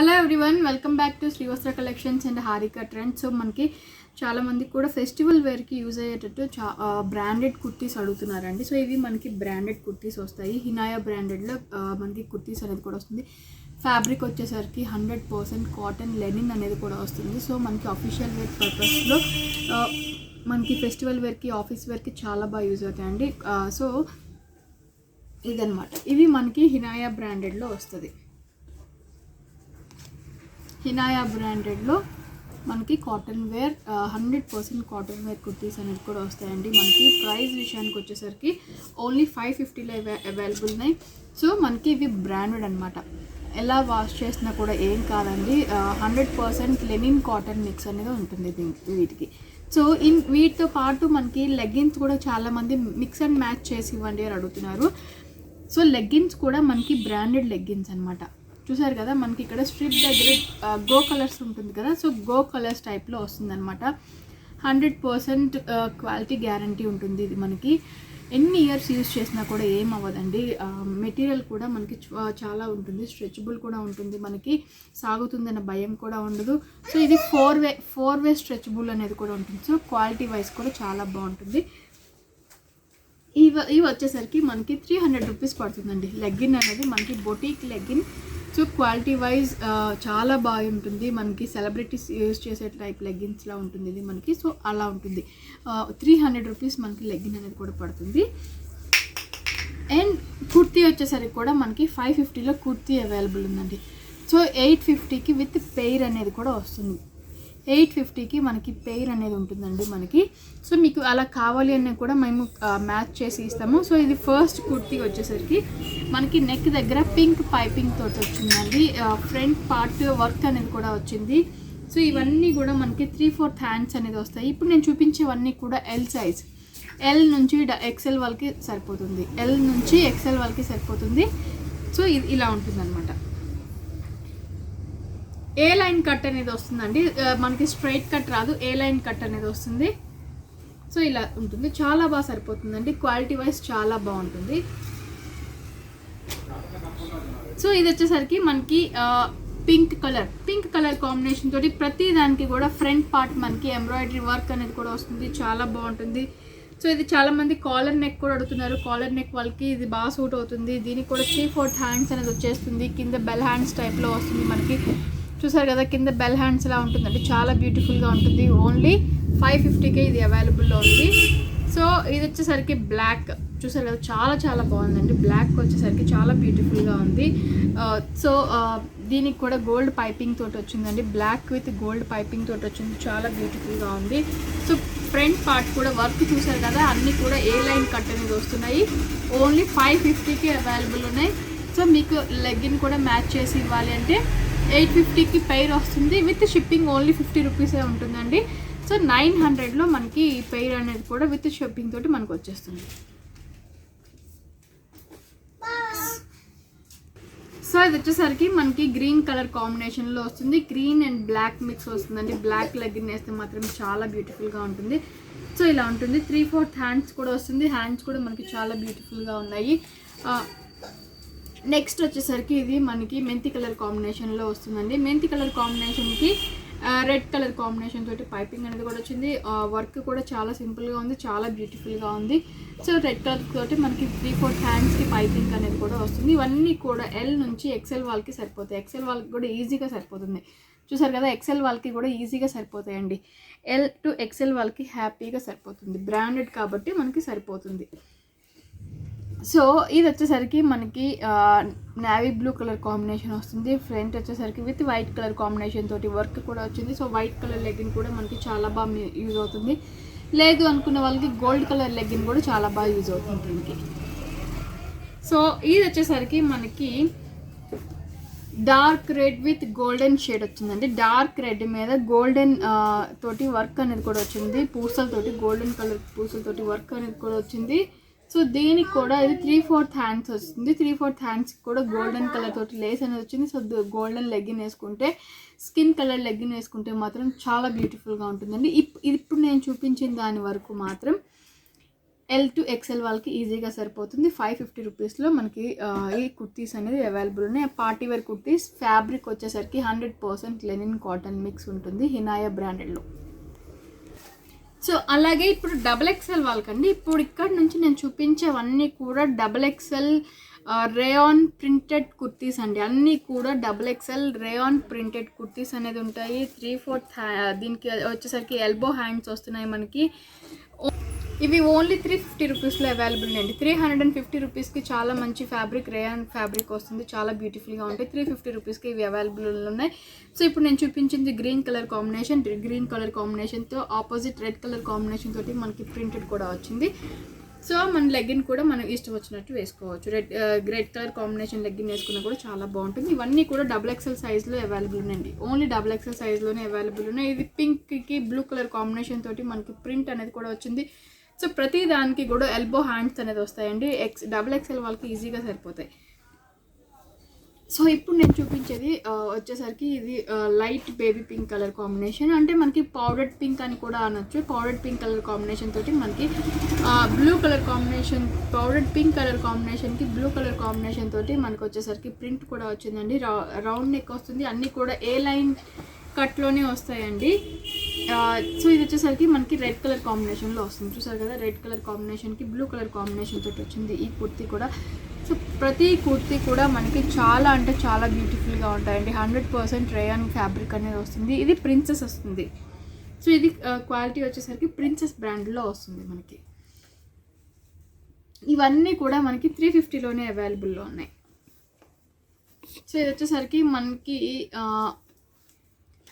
Hello everyone, welcome back to Srivastra collections and Harika trends. So మనకి చాలా మంది కూడా ఫెస్టివల్ వేర్కి యూజ్ అయ్యేటట్టు బ్రాండెడ్ కుర్తీస్ అడుగుతున్నారండి. సో ఇవి మనకి బ్రాండెడ్ కుర్తీస్ వస్తాయి. హినాయా బ్రాండెడ్లో మనకి కుర్తీస్ అనేది కూడా వస్తుంది. ఫ్యాబ్రిక్ వచ్చేసరికి 100% కాటన్ లెనిన్ అనేది కూడా వస్తుంది. సో మనకి అఫీషియల్ వేర్ పర్పస్లో మనకి ఫెస్టివల్ వేర్కి, ఆఫీస్ వేర్కి చాలా బాగా యూజ్ అవుతాయండి. సో ఇదనమాట, ఇవి మనకి హినాయా బ్రాండెడ్లో వస్తుంది. హినాయా బ్రాండెడ్లో మనకి cotton wear 100% cotton wear kurtis అనేది కూడా వస్తాయండి. మనకి ప్రైస్ విషయానికి వచ్చేసరికి ఓన్లీ 550లో అవైలబుల్ ఉన్నాయి. సో మనకి ఇవి బ్రాండెడ్ అనమాట. ఎలా వాష్ చేసినా కూడా ఏం కాదండి. 100% లెనిన్ కాటన్ మిక్స్ అనేది ఉంటుంది వీటికి. సో వీటితో పాటు మనకి లెగ్గిన్స్ కూడా చాలామంది మిక్స్ అండ్ మ్యాచ్ చేసి ఇవ్వండి అని అడుగుతున్నారు. సో లెగ్గిన్స్ కూడా మనకి బ్రాండెడ్ లెగ్గిన్స్ అనమాట. చూసారు కదా, మనకి ఇక్కడ స్ట్రిప్ దగ్గర గో కలర్స్ ఉంటుంది కదా. సో గో కలర్స్ టైప్లో వస్తుంది అనమాట. 100% క్వాలిటీ గ్యారంటీ ఉంటుంది. ఇది మనకి ఎన్ని ఇయర్స్ యూజ్ చేసినా కూడా ఏం అవ్వదండి. మెటీరియల్ కూడా మనకి చాలా ఉంటుంది, స్ట్రెచబుల్ కూడా ఉంటుంది, మనకి సాగుతుందన్న భయం కూడా ఉండదు. సో ఇది ఫోర్ వే స్ట్రెచబుల్ అనేది కూడా ఉంటుంది. సో క్వాలిటీ వైజ్ కూడా చాలా బాగుంటుంది. ఇవి వచ్చేసరికి మనకి 300 రూపీస్ పడుతుందండి. లెగ్గిన్ అనేది మనకి boutique legging. So quality wise చాలా బాగుంటుంది. మనకి సెలబ్రిటీస్ యూజ్ చేసే టైప్ లెగ్గిన్స్లా ఉంటుంది ఇది మనకి. సో అలా ఉంటుంది. 300 రూపీస్ మనకి లెగ్గిన్ అనేది కూడా పడుతుంది. అండ్ కుర్తీ వచ్చేసరికి కూడా మనకి 550లో కుర్తీ అవైలబుల్ ఉందండి. సో 850కి విత్ పెయిర్ అనేది కూడా వస్తుంది. 850కి మనకి పెయిర్ అనేది ఉంటుందండి మనకి. సో మీకు అలా కావాలి అని కూడా మేము మ్యాచ్ చేసి ఇస్తాము. సో ఇది ఫస్ట్ కుర్తీ వచ్చేసరికి మనకి నెక్ దగ్గర పింక్ పైపింగ్ తోటి వచ్చిందండి. ఫ్రంట్ పార్ట్ వర్క్ అనేది కూడా వచ్చింది. సో ఇవన్నీ కూడా మనకి 3/4 హ్యాండ్స్ అనేది వస్తాయి. ఇప్పుడు నేను చూపించేవన్నీ కూడా ఎల్ సైజ్. ఎల్ నుంచి ఎక్సెల్ వాళ్ళకి సరిపోతుంది. ఎల్ నుంచి ఎక్సెల్ వాళ్ళకి సరిపోతుంది. సో ఇది ఇలా ఉంటుంది అనమాట. ఏ లైన్ కట్ అనేది వస్తుందండి. మనకి స్ట్రైట్ కట్ రాదు, ఏ లైన్ కట్ అనేది వస్తుంది. సో ఇలా ఉంటుంది, చాలా బాగా సరిపోతుందండి. క్వాలిటీ వైజ్ చాలా బాగుంటుంది. సో ఇది వచ్చేసరికి మనకి పింక్ కలర్ కాంబినేషన్ తోటి ప్రతి దానికి కూడా ఫ్రంట్ పార్ట్ మనకి ఎంబ్రాయిడరీ వర్క్ అనేది కూడా వస్తుంది. చాలా బాగుంటుంది. సో ఇది చాలామంది కాలర్ నెక్ కూడా అడుగుతున్నారు. కాలర్ నెక్ వాళ్ళకి ఇది బాగా సూట్ అవుతుంది. దీనికి కూడా 3/4 హ్యాండ్స్ అనేది వచ్చేస్తుంది. కింద బెల్ హ్యాండ్స్ టైప్లో వస్తుంది మనకి. చూసారు కదా, కింద బెల్ హ్యాండ్స్ ఇలా ఉంటుందండి. చాలా బ్యూటిఫుల్గా ఉంటుంది. ఓన్లీ 550కే ఇది అవైలబుల్లో ఉంది. సో ఇది వచ్చేసరికి బ్లాక్. చూసారు కదా, చాలా బాగుందండి. బ్లాక్ వచ్చేసరికి చాలా బ్యూటిఫుల్గా ఉంది. సో దీనికి కూడా గోల్డ్ పైపింగ్ తోటి వచ్చిందండి. బ్లాక్ విత్ గోల్డ్ పైపింగ్ తోటి వచ్చింది. చాలా బ్యూటిఫుల్గా ఉంది. సో ఫ్రంట్ పార్ట్ కూడా వర్క్ చూసారు కదా, అన్నీ కూడా ఏ లైన్ కట్ అనేది వస్తున్నాయి. ఓన్లీ 550కే అవైలబుల్ ఉన్నాయి. సో మీకు లెగ్గిన్ కూడా మ్యాచ్ చేసి ఇవ్వాలి అంటే 850కి పెయిర్ వస్తుంది. విత్ షిప్పింగ్ ఓన్లీ 50 రూపీసే ఉంటుందండి. సో 900లో మనకి పెయిర్ అనేది కూడా విత్ షిప్పింగ్ తోటి మనకు వచ్చేస్తుంది. సో ఇది వచ్చేసరికి మనకి గ్రీన్ కలర్ కాంబినేషన్లో వస్తుంది. గ్రీన్ అండ్ బ్లాక్ మిక్స్ వస్తుందండి. బ్లాక్ లెగ్గిన్ వేస్తే మాత్రం చాలా బ్యూటిఫుల్గా ఉంటుంది. సో ఇలా ఉంటుంది. 3/4 హ్యాండ్స్ కూడా వస్తుంది. హ్యాండ్స్ కూడా మనకి చాలా బ్యూటిఫుల్గా ఉన్నాయి. నెక్స్ట్ వచ్చేసరికి ఇది మనకి మెంతి కలర్ కాంబినేషన్లో వస్తుందండి. మెంతి కలర్ కాంబినేషన్కి రెడ్ కలర్ కాంబినేషన్ తోటి పైపింగ్ అనేది కూడా వచ్చింది. వర్క్ కూడా చాలా సింపుల్గా ఉంది, చాలా బ్యూటిఫుల్గా ఉంది. సో రెడ్ కలర్ తోటి మనకి 3/4 హ్యాండ్స్కి పైపింగ్ అనేది కూడా వస్తుంది. ఇవన్నీ కూడా ఎల్ నుంచి ఎక్సెల్ వాళ్ళకి సరిపోతాయి. ఎక్సెల్ వాళ్ళకి కూడా ఈజీగా సరిపోతుంది. చూసారు కదా, ఎక్సెల్ వాళ్ళకి కూడా ఈజీగా సరిపోతాయండి. ఎల్ టు ఎక్సెల్ వాళ్ళకి హ్యాపీగా సరిపోతుంది. బ్రాండెడ్ కాబట్టి మనకి సరిపోతుంది. సో ఇది వచ్చేసరికి మనకి నేవీ బ్లూ కలర్ కాంబినేషన్ వస్తుంది. ఫ్రంట్ వచ్చేసరికి విత్ వైట్ కలర్ కాంబినేషన్ తోటి వర్క్ కూడా వచ్చింది. సో వైట్ కలర్ లెగ్గిన్ కూడా మనకి చాలా బాగా యూజ్ అవుతుంది. లేదు అనుకున్న వాళ్ళకి గోల్డ్ కలర్ లెగ్గిన్ కూడా చాలా బాగా యూజ్ అవుతుంది దీనికి. సో ఇది వచ్చేసరికి మనకి dark red with golden shade వచ్చిందండి. డార్క్ రెడ్ మీద గోల్డెన్ తోటి వర్క్ అనేది కూడా వచ్చింది. పూసలతోటి గోల్డెన్ కలర్ పూసలతోటి వర్క్ అనేది కూడా వచ్చింది. సో దీనికి కూడా ఇది 3/4 హ్యాండ్స్ వస్తుంది. 3/4 హ్యాండ్స్కి కూడా గోల్డెన్ కలర్ తోటి లేస్ అనేది వచ్చింది. సో గోల్డెన్ లెగ్గిన్ వేసుకుంటే, స్కిన్ కలర్ లెగ్గిన్ వేసుకుంటే మాత్రం చాలా బ్యూటిఫుల్గా ఉంటుందండి. ఇప్పుడు నేను చూపించిన దాని వరకు మాత్రం ఎల్ టు ఎక్సెల్ వాళ్ళకి ఈజీగా సరిపోతుంది. 550 రూపీస్లో మనకి ఈ కుర్తీస్ అనేది అవైలబుల్ ఉన్నాయి. Party wear kurtis. ఫ్యాబ్రిక్ వచ్చేసరికి 100% లెనిన్ కాటన్ మిక్స్ ఉంటుంది హినాయా బ్రాండెడ్లో. సో అలాగే ఇప్పుడు XXL వాళ్ళకండి. ఇప్పుడు ఇక్కడ నుంచి నేను చూపించేవన్నీ కూడా XXL రేయాన్ ప్రింటెడ్ కుర్తీస్ అండి. అన్నీ కూడా XXL రేయాన్ ప్రింటెడ్ కుర్తీస్ అనేది ఉంటాయి. 3/4 దీనికి వచ్చేసరికి ఎల్బో హ్యాండ్స్ వస్తున్నాయి మనకి. ఇవి ఓన్లీ 350 రూపీస్లో అవైలబుల్ అండి. 350 రూపీస్కి చాలా మంచి ఫ్యాబ్రిక్, రేయాన్ ఫ్యాబ్రిక్ వస్తుంది. చాలా బ్యూటిఫుల్గా ఉంటాయి. 350 రూపీస్కి ఇవి అవైలబుల్ ఉన్నాయి. సో ఇప్పుడు నేను చూపించింది green colour combination. Green colour కాంబినేషన్తో ఆపోజిట్ రెడ్ కలర్ కాంబినేషన్ తోటి మనకి ప్రింటెడ్ కూడా వచ్చింది. సో మన లెగ్గిన్ కూడా మనం ఇష్టం వచ్చినట్టు వేసుకోవచ్చు. రెడ్ కలర్ కాంబినేషన్ లెగ్గిన్ వేసుకున్నా కూడా చాలా బాగుంటుంది. ఇవన్నీ కూడా XXL సైజ్లో అవైలబుల్ ఉన్నాయండి. ఓన్లీ XXL సైజ్లోనే అవైలబుల్ ఉన్నాయి. ఇది పింక్కి బ్లూ కలర్ కాంబినేషన్ తోటి మనకి ప్రింట్ అనేది కూడా వచ్చింది. సో ప్రతి దానికి కూడా ఎల్బో హ్యాండ్స్ అనేది వస్తాయండి. XXL వాళ్ళకి ఈజీగా సరిపోతాయి. సో ఇప్పుడు నేను చూపించేది వచ్చేసరికి ఇది light baby pink colour combination. అంటే మనకి పౌడర్డ్ పింక్ అని కూడా అనొచ్చు. పౌడర్డ్ పింక్ కలర్ కాంబినేషన్ తోటి మనకి blue colour combination, powdered pink colour కాంబినేషన్కి బ్లూ కలర్ కాంబినేషన్ తోటి మనకు వచ్చేసరికి ప్రింట్ కూడా వచ్చిందండి. రౌండ్ నెక్ వస్తుంది. అన్నీ కూడా ఏ లైన్ కట్లోనే వస్తాయండి. సో ఇది వచ్చేసరికి మనకి రెడ్ కలర్ కాంబినేషన్లో వస్తుంది. చూసారు కదా, రెడ్ కలర్ కాంబినేషన్కి బ్లూ కలర్ కాంబినేషన్ తోటి వచ్చింది ఈ కుర్తీ కూడా. సో ప్రతి కుర్తీ కూడా మనకి చాలా అంటే చాలా బ్యూటిఫుల్గా ఉంటాయండి. 100% రేయాన్ ఫ్యాబ్రిక్ అనేది వస్తుంది. ఇది ప్రిన్సెస్ వస్తుంది. సో ఇది క్వాలిటీ వచ్చేసరికి ప్రిన్సెస్ బ్రాండ్లో వస్తుంది మనకి. ఇవన్నీ కూడా మనకి 350లోనే అవైలబుల్లో ఉన్నాయి. సో ఇది వచ్చేసరికి మనకి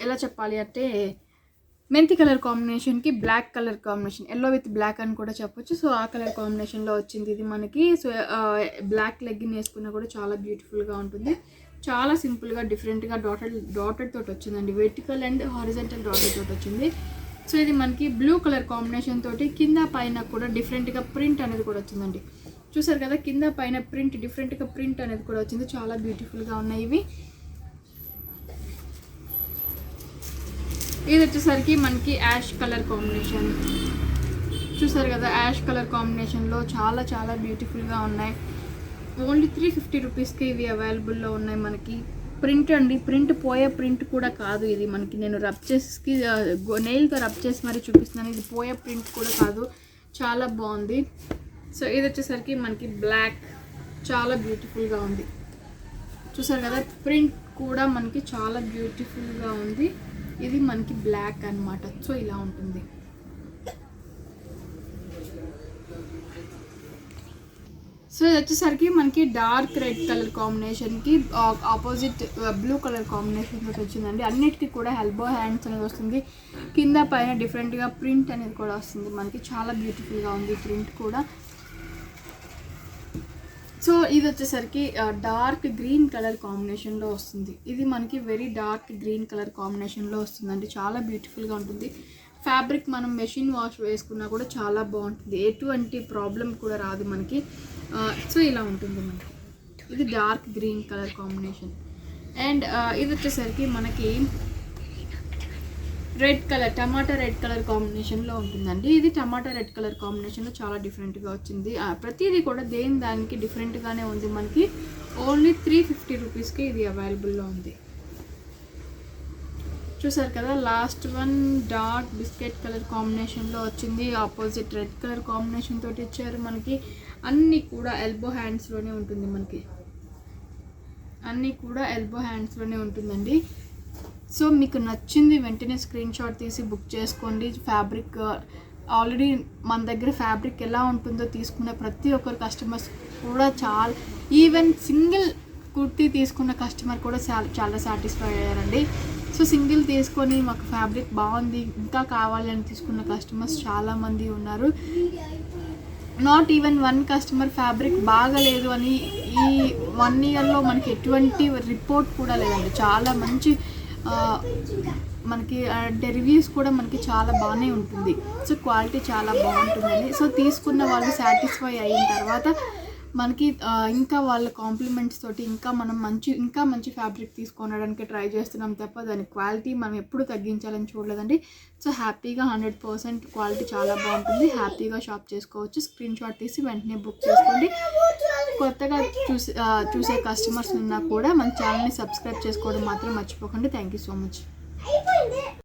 ఎలా చెప్పాలి అంటే మెంతి కలర్ కాంబినేషన్కి black colour combination, yellow with black అని కూడా చెప్పొచ్చు. సో ఆ కలర్ కాంబినేషన్లో వచ్చింది ఇది మనకి. సో బ్లాక్ లెగ్గిన్ వేసుకున్నా కూడా చాలా బ్యూటిఫుల్గా ఉంటుంది. చాలా సింపుల్గా డిఫరెంట్గా డాటెడ్ తోటి వచ్చిందండి. వెర్టికల్ అండ్ హారిజంటల్ డాటెడ్ తోటి వచ్చింది. సో ఇది మనకి బ్లూ కలర్ కాంబినేషన్ తోటి కింద పైన కూడా డిఫరెంట్గా ప్రింట్ అనేది కూడా వచ్చిందండి. చూసారు కదా, కింద పైన ప్రింట్ డిఫరెంట్గా ప్రింట్ అనేది కూడా వచ్చింది. చాలా బ్యూటిఫుల్గా ఉన్నాయి ఇవి. ఇది వచ్చేసరికి మనకి యాష్ కలర్ కాంబినేషన్. చూసారు కదా, యాష్ కలర్ కాంబినేషన్లో చాలా చాలా బ్యూటిఫుల్గా ఉన్నాయి. ఓన్లీ 350 రూపీస్కి ఇవి అవైలబుల్లో ఉన్నాయి మనకి. ప్రింట్ అండి, ప్రింట్ పోయే ప్రింట్ కూడా కాదు ఇది మనకి. నేను రబ్ చేసి నెయిల్తో రబ్ చేసి మరి చూపిస్తున్నాను. ఇది పోయే ప్రింట్ కూడా కాదు. చాలా బాగుంది. సో ఇది వచ్చేసరికి మనకి బ్లాక్, చాలా బ్యూటిఫుల్గా ఉంది. చూసారు కదా, ప్రింట్ కూడా మనకి చాలా బ్యూటిఫుల్గా ఉంది. ఇది మనకి బ్లాక్ అన్నమాట. సో ఇలా ఉంటుంది. సో ఇది వచ్చేసరికి మనకి డార్క్ రెడ్ కలర్ కాంబినేషన్కి ఆపోజిట్ బ్లూ కలర్ కాంబినేషన్ తోటి వచ్చిందండి. అన్నిటికీ కూడా ఎల్బో హ్యాండ్స్ అనేది వస్తుంది. కింద పైన డిఫరెంట్గా ప్రింట్ అనేది కూడా వస్తుంది మనకి. చాలా బ్యూటిఫుల్గా ఉంది ప్రింట్ కూడా. సో ఇది వచ్చేసరికి డార్క్ గ్రీన్ కలర్ కాంబినేషన్లో వస్తుంది. ఇది మనకి వెరీ డార్క్ గ్రీన్ కలర్ కాంబినేషన్లో వస్తుందండి. చాలా బ్యూటిఫుల్గా ఉంటుంది. ఫ్యాబ్రిక్ మనం మెషిన్ వాష్ వేసుకున్నా కూడా చాలా బాగుంటుంది. ఎటువంటి ప్రాబ్లం కూడా రాదు మనకి. సో ఇలా ఉంటుంది మనకి. ఇది dark green colour combination. And ఇది వచ్చేసరికి మనకి రెడ్ కలర్, టమాటా రెడ్ కలర్ కాంబినేషన్లో ఉంటుందండి. ఇది టమాటా రెడ్ కలర్ కాంబినేషన్లో చాలా డిఫరెంట్గా వచ్చింది. ప్రతిదీ కూడా దానికి డిఫరెంట్గానే ఉంది మనకి. ఓన్లీ 350 రూపీస్కి ఇది అవైలబుల్లో ఉంది. చూసారు కదా, last one dark biscuit colour కాంబినేషన్లో వచ్చింది. ఆపోజిట్ రెడ్ కలర్ కాంబినేషన్ తోటి ఇచ్చారు మనకి. అన్నీ కూడా ఎల్బో హ్యాండ్స్లోనే ఉంటుంది మనకి. అన్నీ కూడా ఎల్బో హ్యాండ్స్లోనే ఉంటుందండి. సో మీకు నచ్చింది వెంటనే స్క్రీన్ షాట్ తీసి బుక్ చేసుకోండి. ఫ్యాబ్రిక్ ఆల్రెడీ మన దగ్గర ఫ్యాబ్రిక్ ఎలా ఉంటుందో తీసుకున్న ప్రతి ఒక్కరు కస్టమర్స్ కూడా ఈవెన్ సింగిల్ కుర్తీ తీసుకున్న కస్టమర్ కూడా చాలా సాటిస్ఫై అయ్యారండి. సో సింగిల్ తీసుకొని మాకు ఫ్యాబ్రిక్ బాగుంది ఇంకా కావాలి అని తీసుకున్న కస్టమర్స్ చాలామంది ఉన్నారు. Not even one customer fabric బాగలేదు అని ఈ 1 ఇయర్లో మనకి ఎటువంటి రిపోర్ట్ కూడా లేదండి. చాలా మంచి మనకి అంటే రివ్యూస్ కూడా మనకి చాలా బాగానే ఉంటుంది. సో క్వాలిటీ చాలా బాగుంటుందండి. సో తీసుకున్న వాళ్ళు సాటిస్ఫై అయిన తర్వాత మనకి ఇంకా వాళ్ళ కాంప్లిమెంట్స్ తోటి ఇంకా మనం మంచి ఫ్యాబ్రిక్ తీసుకొనడానికి ట్రై చేస్తున్నాం తప్ప దాని క్వాలిటీ మనం ఎప్పుడు తగ్గించాలని చూడలేదండి. సో హ్యాపీగా 100% క్వాలిటీ చాలా బాగుంటుంది. హ్యాపీగా షాప్ చేసుకోవచ్చు. స్క్రీన్ షాట్ తీసి వెంటనే బుక్ చేసుకోండి. కొత్తగా చూసే కస్టమర్స్ ఉన్నా కూడా మన ఛానల్ని సబ్స్క్రైబ్ చేసుకోవడం మాత్రం మర్చిపోకండి. Thank you so much.